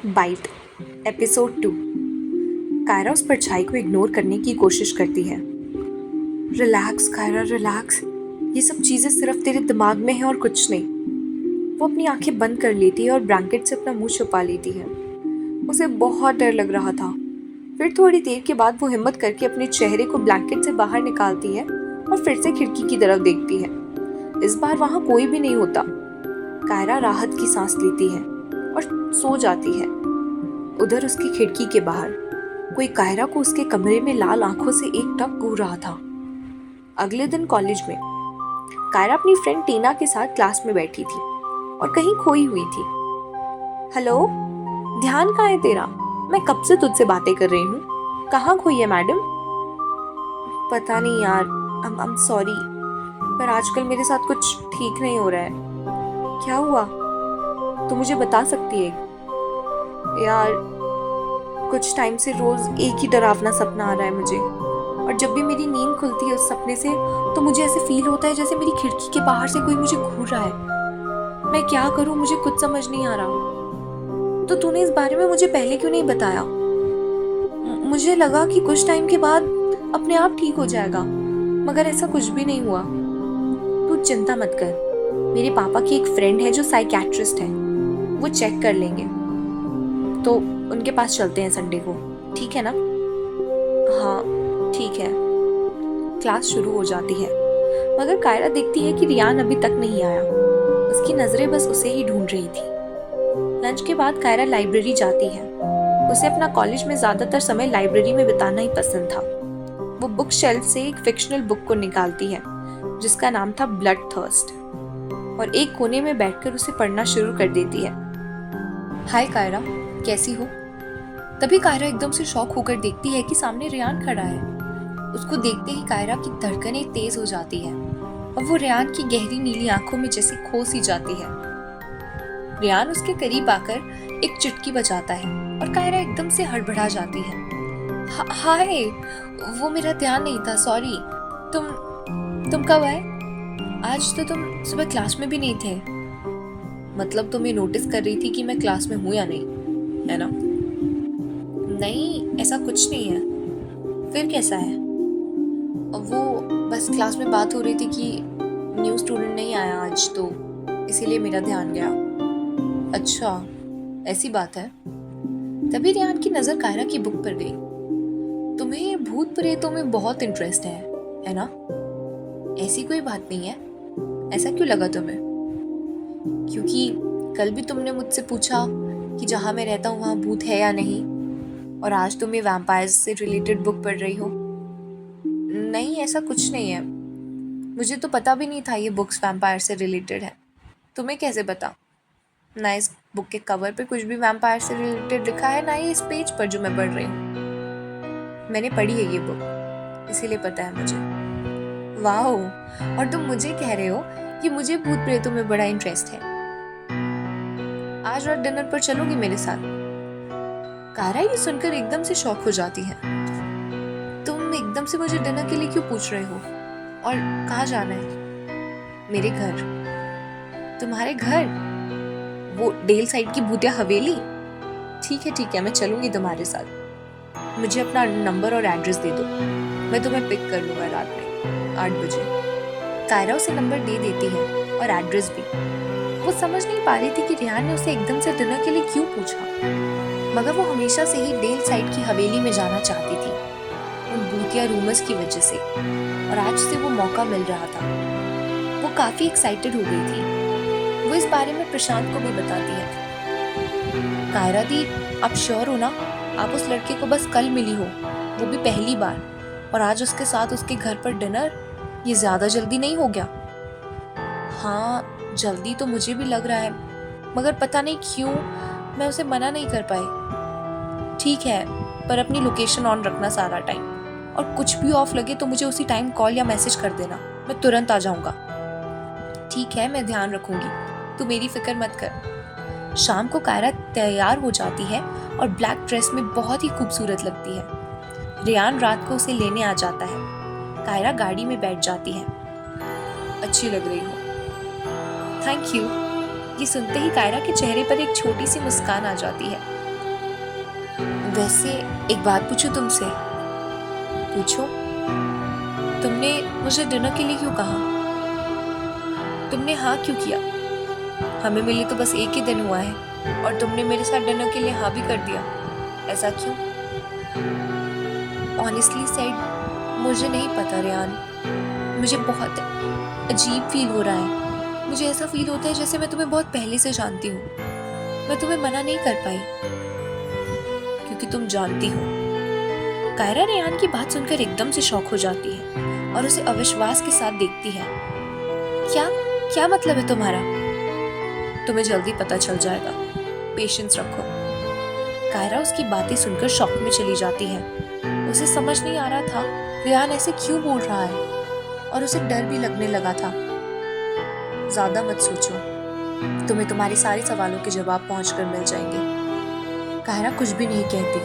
Bite episode 2। Kiara उस परछाई को इग्नोर करने की कोशिश करती है। Relax Kaira, relax. ये सब चीज़ें सिर्फ तेरे दिमाग में हैं और कुछ नहीं। वो अपनी आंखें बंद कर लेती है और ब्लैंकेट से अपना मुंह छुपा लेती है। उसे बहुत डर लग रहा था। फिर थोड़ी देर के बाद वो हिम्मत करके अपने चेहरे को ब्लैंकेट से बाहर निकालती है और फिर से खिड़की की तरफ देखती है। इस बार वहाँ कोई भी नहीं होता। कायरा राहत की सांस लेती है और सो जाती है। उधर उसकी खिड़की के बाहर कोई कायरा को उसके कमरे में लाल आंखों से एक टक घूर रहा था। अगले दिन कॉलेज में कायरा अपनी फ्रेंड टीना के साथ क्लास में बैठी थी और कहीं खोई हुई थी। हेलो, ध्यान कहाँ है तेरा? मैं कब से तुझसे बातें कर रही हूँ। कहाँ खोई है मैडम? पता नहीं यार, आई एम सॉरी, पर आजकल मेरे साथ कुछ ठीक नहीं हो रहा है। क्या हुआ? तो मुझे बता सकती है? यार, कुछ टाइम से रोज एक ही डरावना सपना आ रहा है मुझे, और जब भी मेरी नींद खुलती है उस सपने से तो मुझे ऐसे फील होता है जैसे मेरी खिड़की के बाहर से कोई मुझे घूर रहा है। मैं क्या करूं, मुझे कुछ समझ नहीं आ रहा। तो तूने इस बारे में मुझे पहले क्यों नहीं बताया? मुझे लगा कि कुछ टाइम के बाद अपने आप ठीक हो जाएगा, मगर ऐसा कुछ भी नहीं हुआ। तू चिंता मत कर, मेरे पापा की एक फ्रेंड है जो साइकियाट्रिस्ट है, वो चेक कर लेंगे। तो उनके पास चलते हैं संडे को, ठीक है ना? हाँ ठीक है। क्लास शुरू हो जाती है, मगर कायरा देखती है कि रियान अभी तक नहीं आया। उसकी नजरें बस उसे ही ढूंढ रही थी। लंच के बाद कायरा लाइब्रेरी जाती है। उसे अपना कॉलेज में ज्यादातर समय लाइब्रेरी में बिताना ही पसंद था। वो बुक शेल्फ से एक फिक्शनल बुक को निकालती है जिसका नाम था ब्लड थर्स्ट, और एक कोने में बैठकर उसे पढ़ना शुरू कर देती है। हाय कायरा, कैसी हो? तभी कायरा एकदम से शॉक होकर देखती है कि सामने रियान खड़ा है। उसको देखते ही कायरा की धड़कनें तेज हो जाती है और वो रियान की गहरी नीली आंखों में जैसे खो सी जाती है। रियान उसके करीब आकर एक चुटकी बजाता है और कायरा एकदम से हड़बड़ा जाती है। हाय, वो मेरा ध्यान नहीं था, सॉरी। तुम कब आए? आज तो तुम सुबह क्लास में भी नहीं थे। मतलब तुम ये नोटिस कर रही थी कि मैं क्लास में हूँ या नहीं, है ना? नहीं, ऐसा कुछ नहीं है। फिर कैसा है? वो बस क्लास में बात हो रही थी कि न्यू स्टूडेंट नहीं आया आज, तो इसीलिए मेरा ध्यान गया। अच्छा, ऐसी बात है। तभी रियान की नजर कायरा की बुक पर गई। तुम्हें भूत प्रेतों में बहुत इंटरेस्ट है ना? ऐसी कोई बात नहीं है। ऐसा क्यों लगा तुम्हें? क्योंकि कल भी तुमने मुझसे पूछा कि जहाँ मैं रहता हूँ वहाँ भूत है या नहीं, और आज तुम ये वैम्पायर्स से रिलेटेड बुक पढ़ रही हो। नहीं, ऐसा कुछ नहीं है। मुझे तो पता भी नहीं था ये बुक्स वैम्पायर से रिलेटेड है। तुम्हें कैसे पता? ना इस बुक के कवर पे कुछ भी वैम्पायर से रिलेटेड लिखा है, ना ही इस पेज पर जो मैं पढ़ रही हूँ। मैंने पढ़ी है ये बुक, इसीलिए पता है मुझे। वाह, और तुम मुझे कह रहे हो कि मुझे भूत प्रेतों में बड़ा इंटरेस्ट है। आज रात डिनर पर चलोगी मेरे साथ? कायरा ये सुनकर एकदम से शॉक हो जाती है। तुम एकदम से मुझे डिनर के लिए क्यों पूछ रहे हो, और कहाँ जाना है? मेरे घर। तुम्हारे घर? वो डेल साइड की भूतिया हवेली? ठीक है, मैं चलूंगी तुम्हारे साथ। मुझे अपना नंबर और एड्रेस दे दो, मैं तुम्हें पिक कर लूंगा रात में 8 बजे। कायरा उसे नंबर दे देती है और एड्रेस भी। वो समझ नहीं पा रही थी कि रियान ने उसे एकदम से डिनर के लिए क्यों पूछा, मगर वो हमेशा से ही डेल साइड की हवेली में जाना चाहती थी, उन भूतिया रूमर्स की वजह से, और आज से वो मौका मिल रहा था। वो काफी एक्साइटेड हो गई थी। वो इस बारे में प्रशांत को भी बताती है। कायरा दी, आप श्योर हो ना? आप उस लड़के को बस कल मिली हो, वो भी पहली बार, और आज उसके साथ उसके घर पर डिनर? ये ज्यादा जल्दी नहीं हो गया? हाँ, जल्दी तो मुझे भी लग रहा है, मगर पता नहीं क्यों मैं उसे मना नहीं कर पाई। ठीक है, पर अपनी लोकेशन ऑन रखना सारा टाइम, और कुछ भी ऑफ लगे तो मुझे उसी टाइम कॉल या मैसेज कर देना, मैं तुरंत आ जाऊंगा। ठीक है, मैं ध्यान रखूंगी, तू मेरी फिक्र मत कर। शाम को कायरा तैयार हो जाती है और ब्लैक ड्रेस में बहुत ही खूबसूरत लगती है। रियान रात को उसे लेने आ जाता है। कायरा गाड़ी में बैठ जाती है। अच्छी लग रही हो। Thank you. ये सुनते ही कायरा के चेहरे पर एक छोटी सी मुस्कान आ जाती है। वैसे एक बात पूछूं तुमसे? पूछो। तुमने मुझे डिनर के लिए क्यों कहा? तुमने हाँ क्यों किया? हमें मिले तो बस एक ही दिन हुआ है और तुमने मेरे साथ डिनर के लिए हाँ भी कर दिया। ऐसा क्यों? ऑनेस्टली सेड, मुझे नहीं पता रेयान। मुझे बहुत अजीब फील हो रहा है। मुझे ऐसा फील होता है जैसे मैं तुम्हें बहुत पहले से जानती हूँ। मैं तुम्हें मना नहीं कर पाई क्योंकि तुम जानती हो। कायरा रेयान की बात सुनकर एकदम से शॉक हो जाती है और उसे अविश्वास के साथ देखती है। क्या क्या मतलब है तुम्हारा? तुम्हें जल्दी पता चल जाएगा, पेशेंस रखो। कायरा उसकी बातें सुनकर शॉक में चली जाती है। उसे समझ नहीं आ रहा था रेयान ऐसे क्यों बोल रहा है और उसे डर भी लगने लगा था। ज्यादा मत सोचो, तुम्हें तुम्हारे सारे सवालों के जवाब पहुंचकर मिल जाएंगे। कायरा कुछ भी नहीं कहती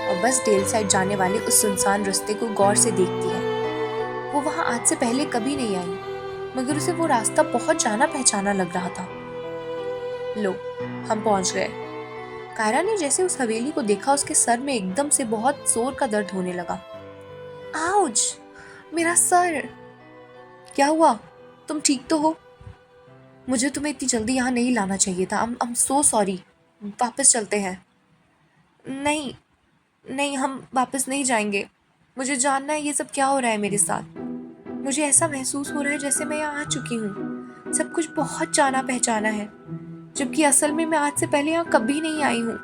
और बस डेल साइड जाने वाले उस सुनसान रास्ते को गौर से देखती है। वो वहां आज से पहले कभी नहीं आई, मगर उसे वो रास्ता बहुत जाना पहचाना लग रहा था। लो, हम पहुंच गए। कायरा ने जैसे उस हवेली को देखा, उसके सर में एकदम से बहुत जोर का दर्द होने लगा। आउच! मेरा सर! क्या हुआ? तुम ठीक तो हो? मुझे तुम्हें इतनी जल्दी यहाँ नहीं लाना चाहिए था। I'm so sorry। वापस चलते हैं। नहीं नहीं, हम वापस नहीं जाएंगे। मुझे जानना है ये सब क्या हो रहा है मेरे साथ। मुझे ऐसा महसूस हो रहा है जैसे मैं यहाँ आ चुकी हूँ। सब कुछ बहुत जाना पहचाना है, जबकि असल में मैं आज से पहले यहाँ कभी नहीं आई हूँ।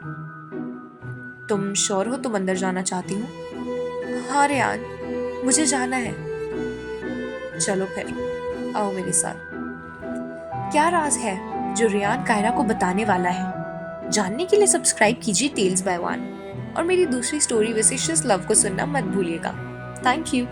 तुम श्योर हो तुम अंदर जाना चाहती हो? हाँ रेयान, मुझे जाना है। चलो फिर, आओ मेरे साथ। क्या राज है जो रेयान कायरा को बताने वाला है? जानने के लिए सब्सक्राइब कीजिए टेल्स बाय वन और मेरी दूसरी स्टोरी विशेष लव को सुनना मत भूलिएगा। Thank you.